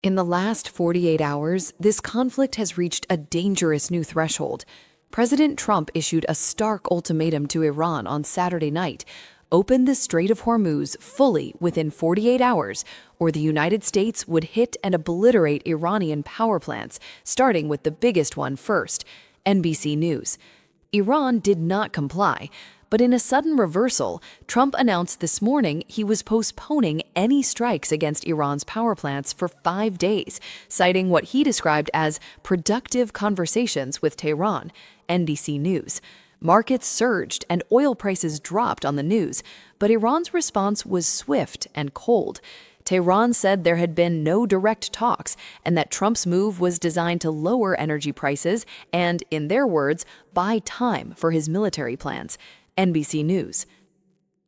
In the last 48 hours, this conflict has reached a dangerous new threshold. President Trump issued a stark ultimatum to Iran on Saturday night: open the Strait of Hormuz fully within 48 hours, or the United States would hit and obliterate Iranian power plants, starting with the biggest one first. NBC News. Iran did not comply, but in a sudden reversal, Trump announced this morning he was postponing any strikes against Iran's power plants for 5 days, citing what he described as productive conversations with Tehran. NBC News. Markets surged and oil prices dropped on the news, but Iran's response was swift and cold. Tehran said there had been no direct talks and that Trump's move was designed to lower energy prices and, in their words, buy time for his military plans. NBC News.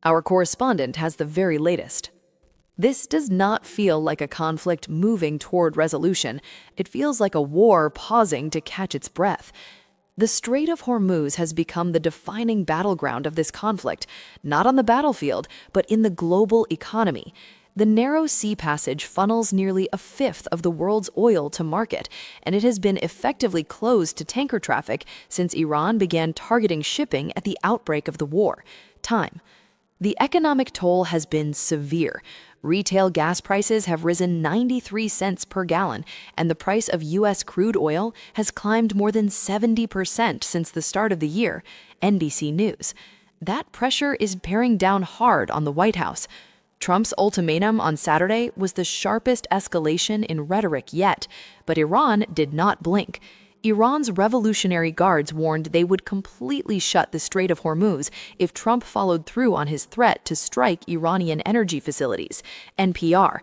Our correspondent has the very latest. This does not feel like a conflict moving toward resolution. It feels like a war pausing to catch its breath. The Strait of Hormuz has become the defining battleground of this conflict, not on the battlefield, but in the global economy. The narrow sea passage funnels nearly a fifth of the world's oil to market, and it has been effectively closed to tanker traffic since Iran began targeting shipping at the outbreak of the war. Time. The economic toll has been severe. Retail gas prices have risen 93 cents per gallon, and the price of U.S. crude oil has climbed more than 70% since the start of the year. NBC News. That pressure is bearing down hard on the White House. Trump's ultimatum on Saturday was the sharpest escalation in rhetoric yet, but Iran did not blink. Iran's Revolutionary Guards warned they would completely shut the Strait of Hormuz if Trump followed through on his threat to strike Iranian energy facilities. NPR.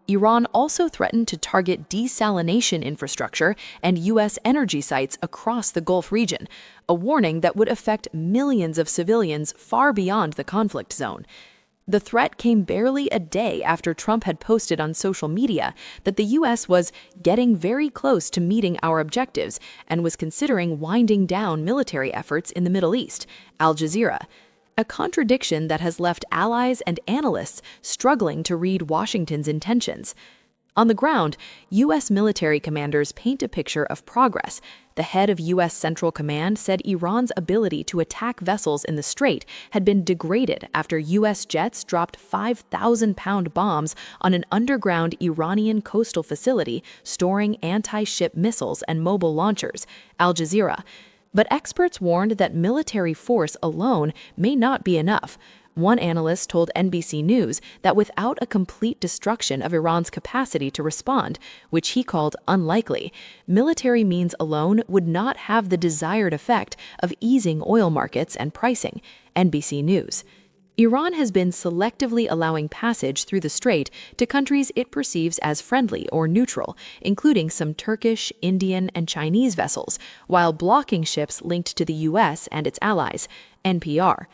Iran also threatened to target desalination infrastructure and U.S. energy sites across the Gulf region, a warning that would affect millions of civilians far beyond the conflict zone. The threat came barely a day after Trump had posted on social media that the U.S. was getting very close to meeting our objectives and was considering winding down military efforts in the Middle East. Al Jazeera. A contradiction that has left allies and analysts struggling to read Washington's intentions. On the ground, U.S. military commanders paint a picture of progress. The head of U.S. Central Command said Iran's ability to attack vessels in the strait had been degraded after U.S. jets dropped 5,000-pound bombs on an underground Iranian coastal facility storing anti-ship missiles and mobile launchers. Al Jazeera. But experts warned that military force alone may not be enough. One analyst told NBC News that without a complete destruction of Iran's capacity to respond, which he called unlikely, military means alone would not have the desired effect of easing oil markets and pricing. NBC News. Iran has been selectively allowing passage through the strait to countries it perceives as friendly or neutral, including some Turkish, Indian, and Chinese vessels, while blocking ships linked to the U.S. and its allies. NPR.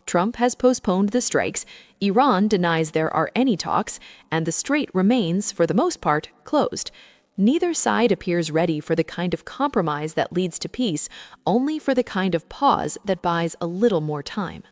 Trump has postponed the strikes, Iran denies there are any talks, and the strait remains, for the most part, closed. Neither side appears ready for the kind of compromise that leads to peace, only for the kind of pause that buys a little more time.